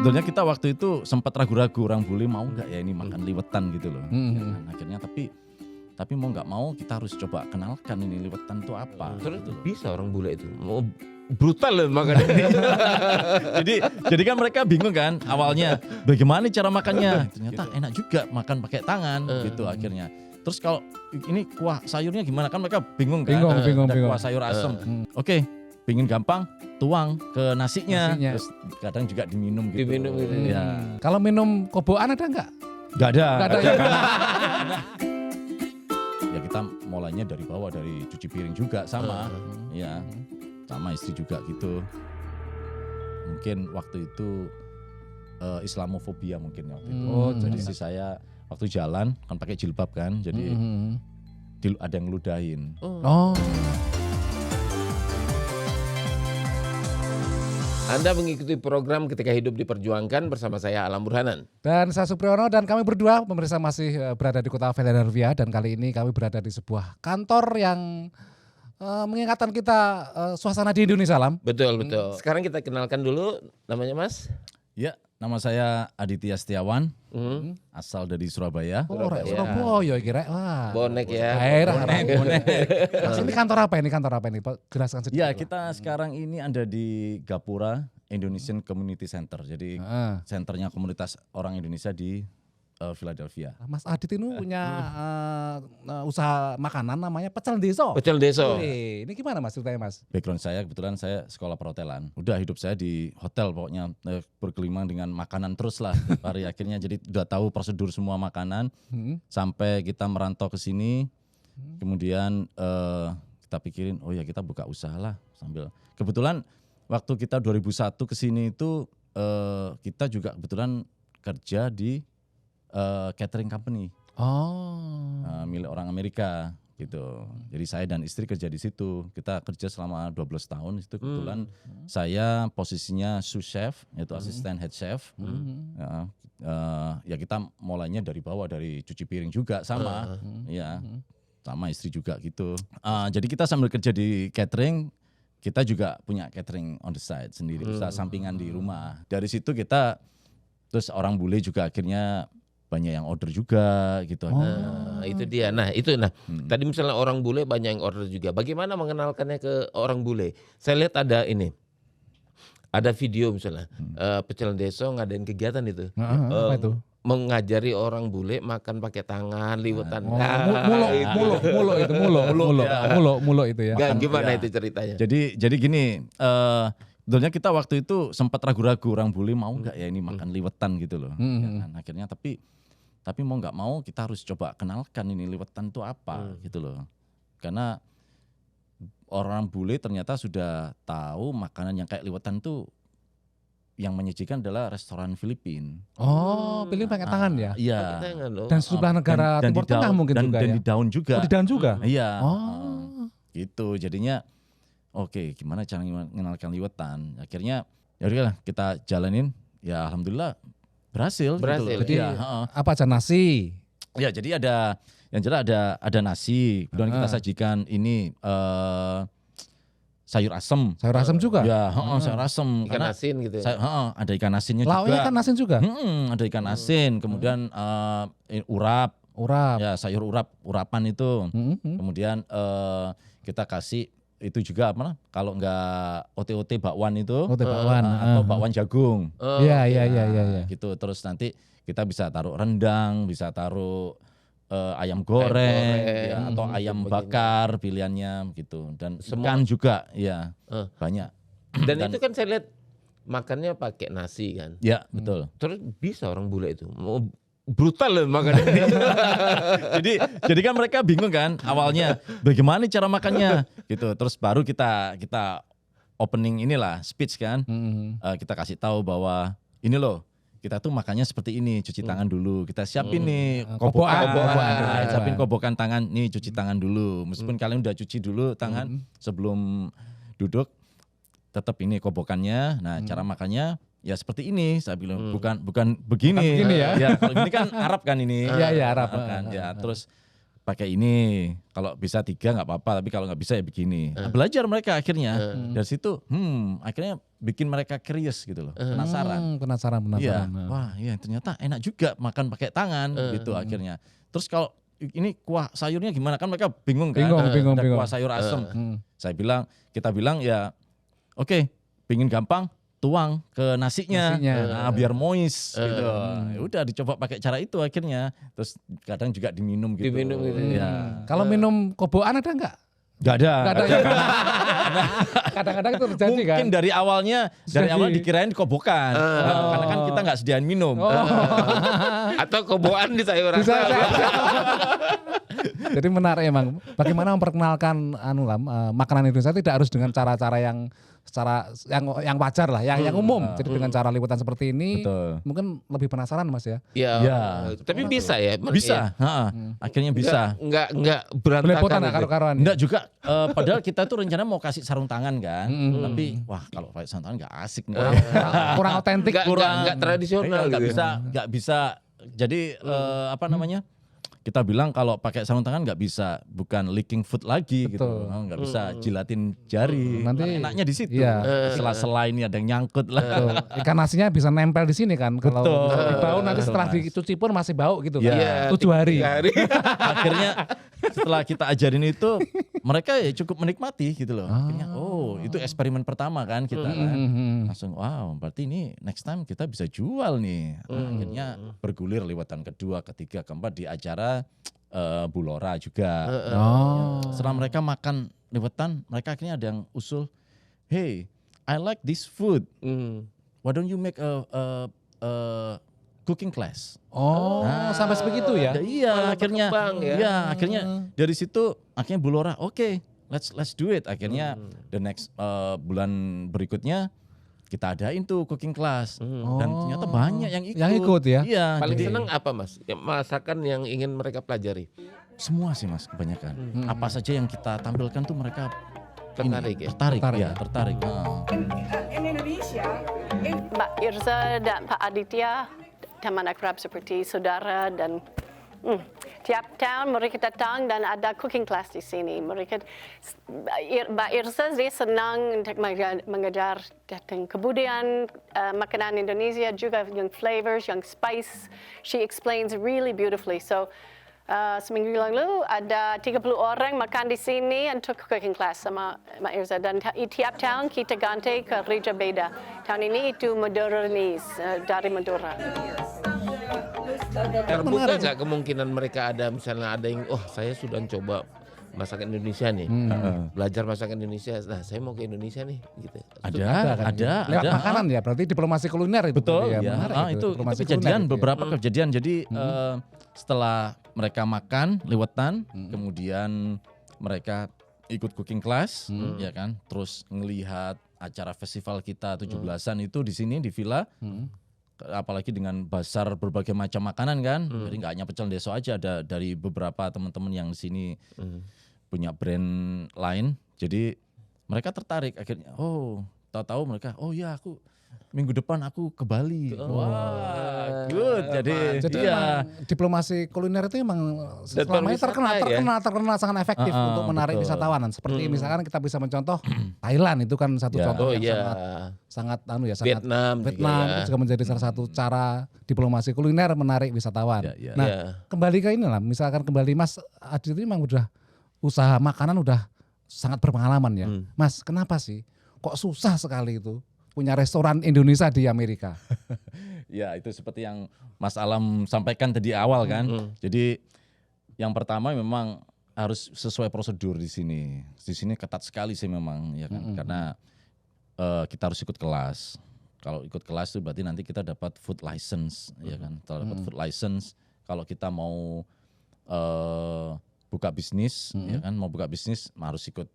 Sebenarnya kita waktu itu sempat ragu-ragu orang bule mau nggak ya ini makan liwetan gitu loh. Ya kan? Akhirnya tapi mau nggak mau kita harus coba kenalkan ini liwetan itu apa. Terus gitu. bisa orang bule itu mau brutal loh makannya. jadi kan mereka bingung kan awalnya bagaimana cara makannya. Ternyata enak juga makan pakai tangan gitu akhirnya. Terus kalau ini kuah sayurnya gimana kan mereka bingung kan. Bingung. Kuah sayur asem. Oke, pingin gampang tuang ke nasinya. Terus kadang juga diminum gitu. Diminum gitu. Ya. Kalau minum koboan ada nggak? Nggak ada. Nggak ada ya. Ya kita mulainya dari bawah, dari cuci piring juga sama. Ya, sama istri juga gitu. Mungkin waktu itu Islamofobia mungkin waktu itu. Jadi istri saya waktu jalan kan pakai jilbab kan, jadi ada yang ngeludahin. Oh. Anda mengikuti program Ketika Hidup Diperjuangkan bersama saya Alam Burhanan. Dan saya Supriyono dan kami berdua pemirsa masih berada di kota Philadelphia dan kali ini kami berada di sebuah kantor yang mengingatkan kita suasana di Indonesia, Lam. Betul. Sekarang kita kenalkan dulu namanya Mas. Ya, nama saya Aditya Setiawan, asal dari Surabaya. Surabaya kira. Wah. Bonek ya. Bonek. Mas, ini kantor apa ini? Jelaskan sedikit. Ya, kita sekarang ini ada di Gapura Indonesian Community Center. Jadi senternya komunitas orang Indonesia di Philadelphia. Mas Adit ini punya usaha makanan namanya Pecel Deso. Pecel Deso. Ini gimana Mas ceritanya Mas? Background saya kebetulan saya sekolah perhotelan. Udah hidup saya di hotel pokoknya bergelimang dengan makanan terus lah. Pada akhirnya jadi udah tahu prosedur semua makanan. Sampai kita merantau ke sini. Kemudian kita pikirin oh ya kita buka usaha lah sambil. Kebetulan waktu kita 2001 ke sini itu kita juga kebetulan kerja di catering company. Milik orang Amerika gitu. Jadi saya dan istri kerja di situ. Kita kerja selama 12 tahun itu kebetulan saya posisinya sous chef yaitu asisten head chef. Ya kita mulainya dari bawah, dari cuci piring juga sama. Ya. Sama istri juga gitu. Jadi kita sambil kerja di catering, kita juga punya catering on the side sendiri, usaha sampingan di rumah. Dari situ kita terus orang bule juga akhirnya banyak yang order juga gitu. Itu dia. Tadi misalnya orang bule banyak yang order juga. Bagaimana mengenalkannya ke orang bule? Saya lihat ada ini. Ada video misalnya Pecel Deso ngadain kegiatan itu. Apa itu? Mengajari orang bule makan pakai tangan, liwetan. Mulo itu ya. Gimana itu ceritanya? Jadi gini, sebetulnya kita waktu itu sempat ragu-ragu orang bule mau nggak ya ini makan liwetan gitu loh. Ya kan? Akhirnya tapi mau nggak mau kita harus coba kenalkan ini liwetan itu apa gitu loh. Karena orang bule ternyata sudah tahu makanan yang kayak liwetan itu yang menyajikan adalah restoran Filipina. Filipina pakai tangan ya? Iya. Dan sejumlah negara Timur Tengah mungkin juga ya? Dan di daun juga. Di daun juga? Iya. Gitu jadinya oke, gimana cara mengenalkan liwetan? Akhirnya ya udahlah kita jalanin. Ya alhamdulillah berhasil. Gitu. Jadi apa aja nasi? Ya jadi yang jelas ada nasi. Kemudian kita sajikan ini sayur asem. Sayur asem juga? Ya, sayur asem. Ikan asin gitu ya? Ada ikan asinnya juga. Lauknya ikan asin juga? Ada ikan asin. Kemudian urap. Ya sayur urapan itu. Kemudian kita kasih itu juga apa? Kalau nggak OT bakwan itu, atau bakwan jagung. Iya. Gitu. Terus nanti kita bisa taruh rendang, bisa taruh ayam goreng, ya, atau ayam bakar pilihannya gitu. Dan ikan juga, ya banyak. Dan itu kan saya lihat makannya pakai nasi kan? Ya betul. Terus bisa orang bule itu mau brutal loh makannya. jadi kan mereka bingung kan awalnya bagaimana cara makannya gitu. Terus baru kita opening inilah speech kan. Kita kasih tahu bahwa ini loh kita tuh makannya seperti ini, cuci tangan dulu. Kita siapin nih kobokan. Siapin kobokan tangan nih, cuci tangan dulu. Meskipun kalian udah cuci dulu tangan sebelum duduk, tetap ini kobokannya. Nah, cara makannya ya seperti ini. Saya bilang bukan begini. Begini ya. Ya, kalau ini kan Arab kan ini. Iya, Arab kan. Ya, terus pakai ini, kalau bisa 3 nggak apa-apa, tapi kalau nggak bisa ya begini. Nah, belajar mereka akhirnya dari situ, akhirnya bikin mereka curious gitu loh, penasaran. Penasaran. Iya, wah iya ternyata enak juga makan pakai tangan gitu akhirnya. Terus kalau ini kuah sayurnya gimana kan mereka bingung kan, Bingung. ada kuah sayur asem. Kita bilang ya, oke, pingin gampang. Tuang ke nasinya. Nah, biar moist gitu. Ya udah dicoba pakai cara itu akhirnya. Terus kadang juga diminum gitu. Ya. Kalau minum kobokan ada nggak? Gak ada. Ya. Kadang-kadang itu terjadi kan. Mungkin dari awal dikirain kobokan. Karena kan kita nggak sediain minum. Atau kobokan di sayur Bisa. asam. Jadi menarik emang. Bagaimana memperkenalkan makanan Indonesia tidak harus dengan cara-cara yang yang wajar lah, yang umum. Jadi dengan cara liputan seperti ini, mungkin lebih penasaran Mas ya. Iya. Tapi bisa ya. Bisa. Akhirnya bisa. Enggak Belepotan berantakan. karu-karuan. Enggak juga, padahal kita tuh rencana mau kasih sarung tangan kan, tapi wah kalau pakai sarung tangan nggak asik, Kurang otentik. Enggak tradisional. nggak bisa. Jadi apa namanya? Kita bilang kalau pakai sarung tangan nggak bisa, bukan licking foot lagi gitu, nggak bisa jilatin jari. Nanti enaknya di situ. iya. Sela-sela ini ada yang nyangkut lah. Ikan nasinya bisa nempel di sini kan. Kalau di bau nanti setelah dicuci pun masih bau gitu kan. Iya, 7 hari. Akhirnya setelah kita ajarin itu, mereka ya cukup menikmati gitu loh. Akhirnya itu eksperimen pertama kan kita kan. Langsung wow, berarti ini next time kita bisa jual nih. Akhirnya bergulir liwatan kedua, ketiga, keempat di acara Bulora juga. Setelah mereka makan liwetan, mereka akhirnya ada yang usul, hey, I like this food. Why don't you make a cooking class? Sampai sebegitu ya? Iya, akhirnya. berkembang ya. Iya, akhirnya dari situ akhirnya Bulora, oke, let's do it. Akhirnya the next bulan berikutnya kita adain tuh cooking class dan ternyata banyak yang ikut. Yang ikut ya? Iya. Paling jadi seneng apa Mas? Masakan yang ingin mereka pelajari. semua sih Mas kebanyakan. Apa saja yang kita tampilkan tuh mereka Tertarik ya? Tertarik. In Indonesia, Mbak Irza dan Pak Aditya, teman akrab seperti saudara dan tiap tahun mereka datang dan ada cooking class di sini. Mbak Irza dia senang untuk mengajar tentang kebudayaan makanan Indonesia juga yang flavors, yang spice. She explains really beautifully. So seminggu lalu ada 30 orang makan di sini untuk cooking class sama Mbak Irza dan tiap tahun kita ganti ke gereja beda. Tahun ini itu Modernis dari Madura. Terbuka nggak kemungkinan mereka ada misalnya ada yang saya sudah coba masakan Indonesia nih, belajar masakan Indonesia. Nah saya mau ke Indonesia nih, gitu. Ada. Lewat makanan ya, berarti diplomasi kuliner itu. Betul. Ya, Ya. menarik Itu diplomasi kejadian, kuliner itu ya. beberapa kejadian. Jadi setelah mereka makan liwetan, kemudian mereka ikut cooking class, ya kan. Terus ngelihat acara festival kita 17-an itu di sini di villa. Apalagi dengan bazar berbagai macam makanan kan. Jadi nggak hanya pecel deso aja, ada dari beberapa teman-teman yang di sini punya brand lain. Jadi mereka tertarik akhirnya. Tahu-tahu mereka, ya aku minggu depan aku ke Bali. Wah, good. Jadi emang diplomasi kuliner itu emang selama ini terkenal sangat efektif untuk menarik wisatawan. Seperti misalkan kita bisa mencontoh Thailand itu kan satu contoh yang sangat Vietnam itu juga menjadi salah satu cara diplomasi kuliner menarik wisatawan. Nah, kembali ke ini lah, misalkan kembali Mas Adit ini memang udah usaha makanan udah sangat berpengalaman ya. Mas, kenapa sih kok susah sekali itu punya restoran Indonesia di Amerika? Ya itu seperti yang Mas Alam sampaikan tadi awal kan. Jadi yang pertama memang harus sesuai prosedur di sini. Di sini ketat sekali sih memang ya kan. Karena kita harus ikut kelas. Kalau ikut kelas itu berarti nanti kita dapat food license ya kan. Kalau dapat food license, kalau kita mau buka bisnis ya kan, mau buka bisnis harus ikut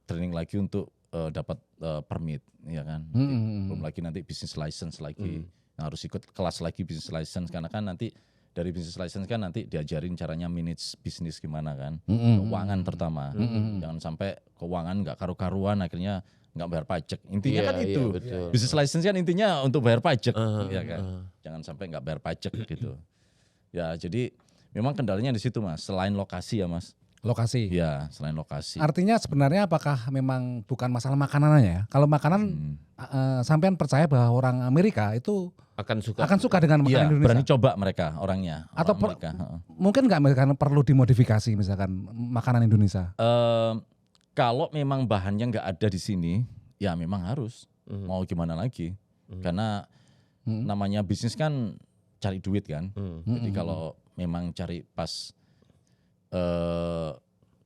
training lagi untuk dapat permit ya kan. Belum lagi nanti bisnis license lagi. Harus ikut kelas lagi bisnis license karena kan nanti dari bisnis license kan nanti diajarin caranya manage bisnis gimana kan. Keuangan terutama. Jangan sampai keuangan nggak karu-karuan akhirnya nggak bayar pajak. Intinya kan itu. Betul. Bisnis license kan intinya untuk bayar pajak ya kan. Jangan sampai nggak bayar pajak gitu. Ya jadi memang kendalanya di situ Mas, selain lokasi ya Mas. Lokasi. Ya, selain lokasi. Artinya sebenarnya apakah memang bukan masalah makanannya ya? Kalau makanan sampean percaya bahwa orang Amerika itu akan suka dengan makanan Iya, Indonesia. berani coba mereka orangnya. Atau Amerika. mungkin nggak mereka perlu dimodifikasi misalkan makanan Indonesia? Kalau memang bahannya nggak ada di sini, ya memang harus. Mau gimana lagi? Karena namanya bisnis kan cari duit kan. Jadi kalau memang cari pas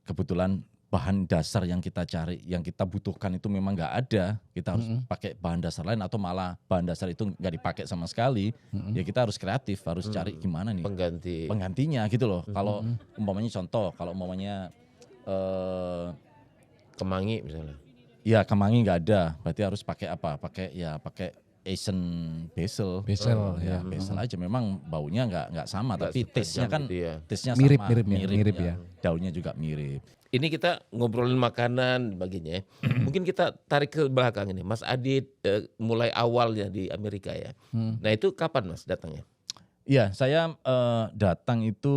kebetulan bahan dasar yang kita cari, yang kita butuhkan itu memang nggak ada, kita harus pakai bahan dasar lain atau malah bahan dasar itu nggak dipakai sama sekali, ya kita harus kreatif, harus cari gimana nih penggantinya gitu loh. Kalau umpamanya contoh, kalau umpamanya kemangi misalnya. Ya kemangi nggak ada, berarti harus pakai apa? Pakai Asian basil. Ya. Basil aja. Memang baunya nggak sama, Nggak tapi taste-nya kan gitu ya. taste-nya Mirip sama, ya. Daunnya juga mirip. Ini kita ngobrolin makanan baginya. Mungkin kita tarik ke belakang ini. Mas Adit mulai awalnya di Amerika ya. Nah itu kapan Mas datangnya? Iya, saya datang itu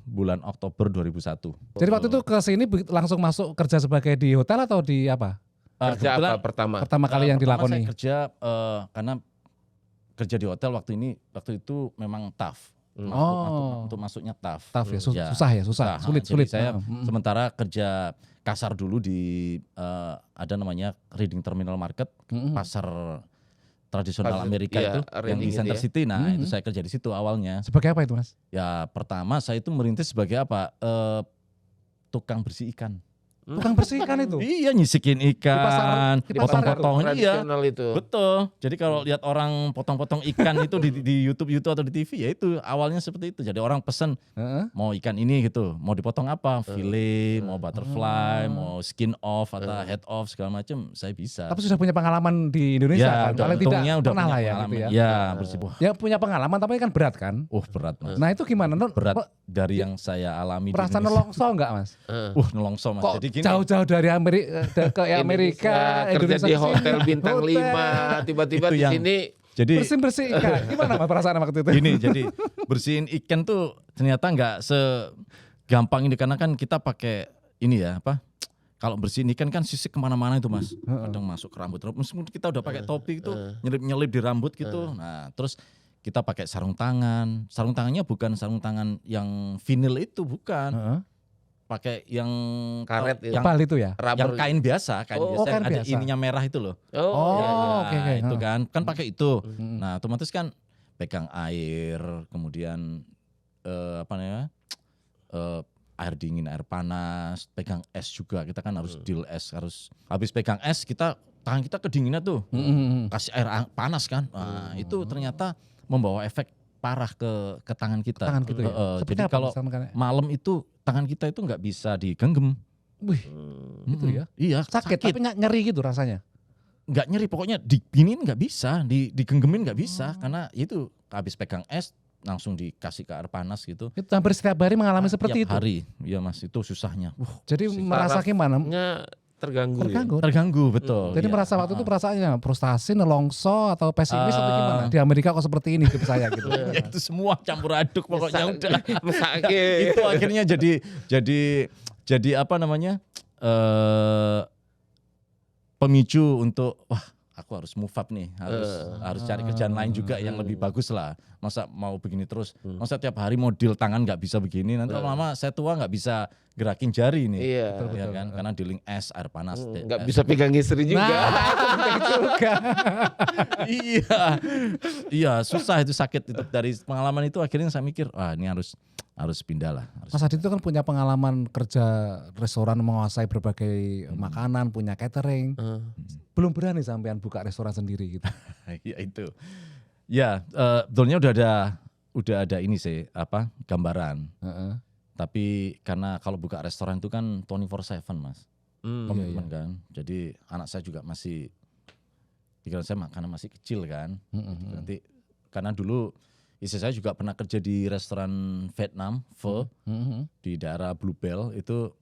bulan Oktober 2001. Jadi waktu itu ke sini langsung masuk kerja sebagai di hotel atau di apa? Kerja apa pertama? Pertama kali yang Pertama dilakoni. saya kerja karena kerja di hotel waktu itu memang tough. Untuk masuknya tough. Tough ya, susah, sulit. Jadi saya sementara kerja kasar dulu di ada namanya Reading Terminal Market, pasar tradisional Amerika itu yang di Center City. Nah, itu saya kerja di situ awalnya. Sebagai apa itu Mas? Ya, pertama saya itu merintis sebagai apa? Tukang bersih ikan. Tukang bersih ikan itu? Iya, nyisikin ikan, di pasar potong-potong. Iya, tradisional itu. betul. Jadi kalau lihat orang potong-potong ikan itu di YouTube atau di TV, ya itu awalnya seperti itu. Jadi orang pesen mau ikan ini gitu, mau dipotong apa? Filet, mau butterfly, mau skin off atau head off segala macam, saya bisa. Tapi sudah punya pengalaman di Indonesia kan? Paling tidak udah pernah punya lah ya pengalaman. gitu ya. Ya, bersih. Wah, Ya punya pengalaman tapi kan berat kan? berat Mas. Nah itu gimana? Berat dari yang saya alami di Merasa Indonesia. nelongso enggak Mas? Nelongso Mas. Kok Jadi gini. jauh-jauh dari ke Amerika, kerja Indonesia di ke hotel sini. bintang 5, tiba-tiba Itu di yang- sini Jadi Bersih ikan. Gimana Mas perasaan waktu itu? gini, jadi bersihin ikan tuh ternyata nggak segampang ini karena kan kita pakai ini ya apa? Kalau bersihin ikan kan sisik kemana-mana itu Mas. Kadang masuk ke rambut. Meskipun kita udah pakai topi itu nyelip-nyelip di rambut gitu. Nah terus kita pakai sarung tangan. Sarung tangannya bukan sarung tangan yang vinil itu, bukan. Pakai yang Karet itu. yang, Kepal itu ya? yang rubber. kain biasa, kain Oh, biasa kain yang ada biasa. ininya merah itu loh. Oh, iya, iya. oke. Nah, itu kan pakai itu. Nah, otomatis kan pegang air, kemudian apa namanya? Air dingin, air panas, pegang es juga. Kita kan harus deal es, harus habis pegang es tangan kita kedinginan tuh. Kasih air panas kan. Nah, itu ternyata membawa efek parah ke tangan kita. Tangan gitu ya? Seperti Jadi apa kalau misalkan? malam itu tangan kita itu nggak bisa digenggam. Wih, itu ya? Iya, Sakit, tapi nyeri gitu rasanya. nggak nyeri, pokoknya diginiin nggak bisa, digenggemin nggak bisa, karena itu habis pegang es langsung dikasih ke air panas gitu. Itu hampir setiap hari mengalami seperti Tiap itu. hari, iya Mas, itu susahnya. Jadi merasa gimana? Terganggu. Terganggu betul. Jadi iya. merasa waktu itu perasaannya frustasi, nelongso atau pesimis atau gimana? Di Amerika kok seperti ini hidup saya gitu. Ya itu semua campur aduk pokoknya udah. Mesake. Itu akhirnya jadi apa namanya? Pemicu untuk wah, aku harus move up nih, harus cari kerjaan lain juga yang lebih bagus lah. Masa mau begini terus, masa tiap hari model tangan nggak bisa begini, nanti lama-lama saya tua nggak bisa gerakin jari nih. Iya. Ya kan, karena dealing es, air panas. Nggak bisa pegang istri juga. Iya, susah itu, sakit itu. Dari pengalaman itu akhirnya saya mikir, wah ini harus pindah lah. Mas Adit itu kan punya pengalaman kerja restoran, menguasai berbagai makanan, punya catering. Belum berani sampean buka restoran sendiri gitu. Ya itu. Ya, betulnya udah ada ini sih, apa? Gambaran. Tapi karena kalau buka restoran itu kan 24/7 Mas. Komitmen kan. Jadi anak saya juga masih, pikiran saya karena masih kecil kan. Nanti karena dulu istri saya juga pernah kerja di restoran Vietnam, pho, di daerah Bluebell itu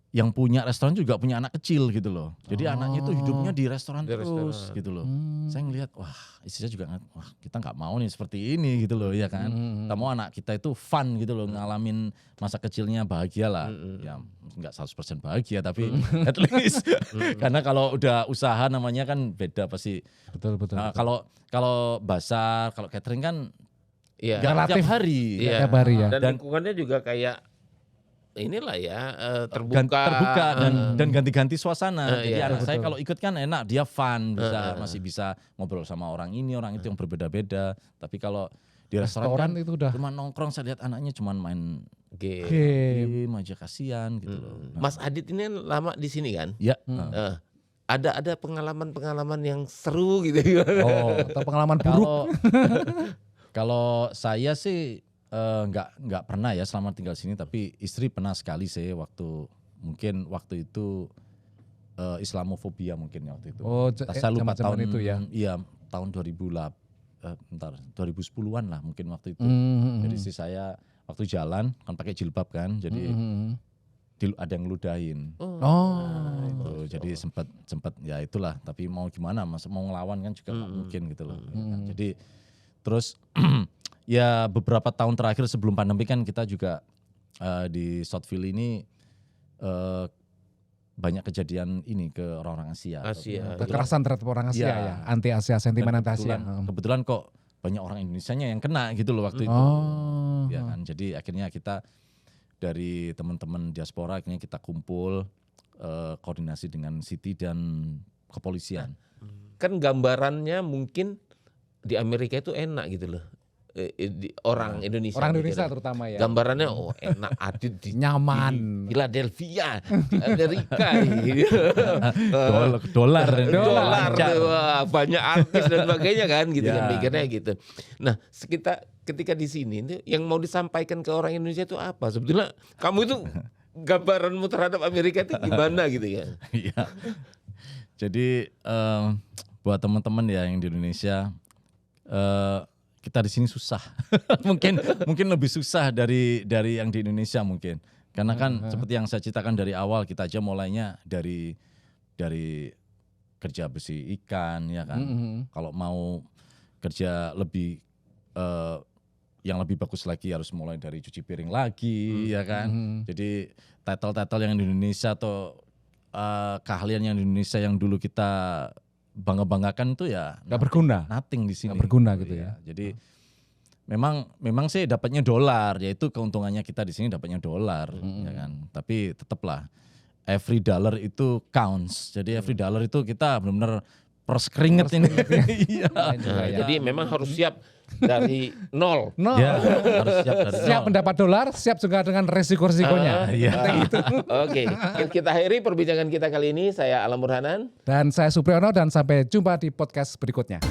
yang punya restoran juga punya anak kecil gitu loh. Jadi anaknya itu hidupnya di restoran Di terus restoran. gitu loh. Saya ngelihat wah istrinya juga wah kita nggak mau nih seperti ini gitu loh ya kan. Kita mau anak kita itu fun gitu loh, ngalamin masa kecilnya bahagia lah. Ya nggak 100% bahagia tapi at least karena kalau udah usaha namanya kan beda pasti. Betul. Nah, kalau basar, kalau catering kan Iya. nggak Relatif. tiap hari. Iya. Tiap hari ya. Dan Dan- lingkungannya juga kayak inilah ya terbuka dan ganti-ganti suasana. Jadi iya. anak saya Betul. kalau ikut kan enak, dia fun, masih bisa ngobrol sama orang ini, orang itu yang berbeda-beda. Tapi kalau di restoran kan Restoran itu udah cuma nongkrong, saya lihat anaknya cuma main game. game. aja, kasihan gitu loh. Nah, Mas Adit ini lama di sini kan? ya, Ada pengalaman-pengalaman yang seru gitu. Oh, atau pengalaman buruk. kalau kalau saya sih nggak pernah ya selama tinggal sini, tapi istri pernah sekali sih waktu itu Islamofobia mungkin waktu itu. Oh, Saya lupa zaman-zaman tahun itu ya. Iya, tahun 2010-an lah mungkin waktu itu. Jadi istri saya waktu jalan kan pakai jilbab kan, jadi ada yang ngeludahin. Oh. Itu jadi sempat ya itulah, tapi mau gimana Mas, mau ngelawan kan juga nggak mungkin gitu loh. Jadi terus ya beberapa tahun terakhir sebelum pandemi kan kita juga di Southville ini banyak kejadian ini ke orang-orang Asia. Kekerasan terhadap orang Asia Iya. ya, anti Asia, sentimen anti Asia. Kebetulan kok banyak orang Indonesianya yang kena gitu loh waktu itu. Oh. Ya kan, jadi akhirnya kita dari teman-teman diaspora akhirnya kita kumpul koordinasi dengan City dan kepolisian. Kan gambarannya mungkin di Amerika itu enak gitu loh. Orang Indonesia. Orang gitu Indonesia loh. terutama ya. Gambarannya enak Adit di Nyaman. di Philadelphia, di Amerika. Dolar. Dolar, wah, banyak artis dan sebagainya kan gitu Ya. kan mikirnya gitu. Nah, ketika di sini itu yang mau disampaikan ke orang Indonesia itu apa? Sebetulnya kamu itu gambaranmu terhadap Amerika itu gimana gitu ya? Iya. Jadi buat teman-teman ya yang di Indonesia, kita di sini susah. mungkin lebih susah dari yang di Indonesia mungkin. Karena kan seperti yang saya ceritakan dari awal, kita aja mulainya dari kerja besi ikan ya kan. Kalau mau kerja lebih yang lebih bagus lagi harus mulai dari cuci piring lagi ya kan. Jadi title-title yang di Indonesia atau keahlian yang di Indonesia yang dulu kita bangga-banggakan itu ya Gak berguna. nothing di sini. Gak berguna gitu ya. Jadi memang sih dapatnya dolar, yaitu keuntungannya kita di sini dapatnya dolar ya kan. Tapi tetaplah every dollar itu counts. Jadi every dollar itu kita benar-benar pers keringet ini. Iya. Jadi memang harus siap dari nol. No. Ya, harus siap dari Siap nol. mendapat dolar, siap juga dengan resiko-resikonya. Iya. Oke, kita akhiri perbincangan kita kali ini. Saya Alam Burhanan. Dan saya Supriyono dan sampai jumpa di podcast berikutnya.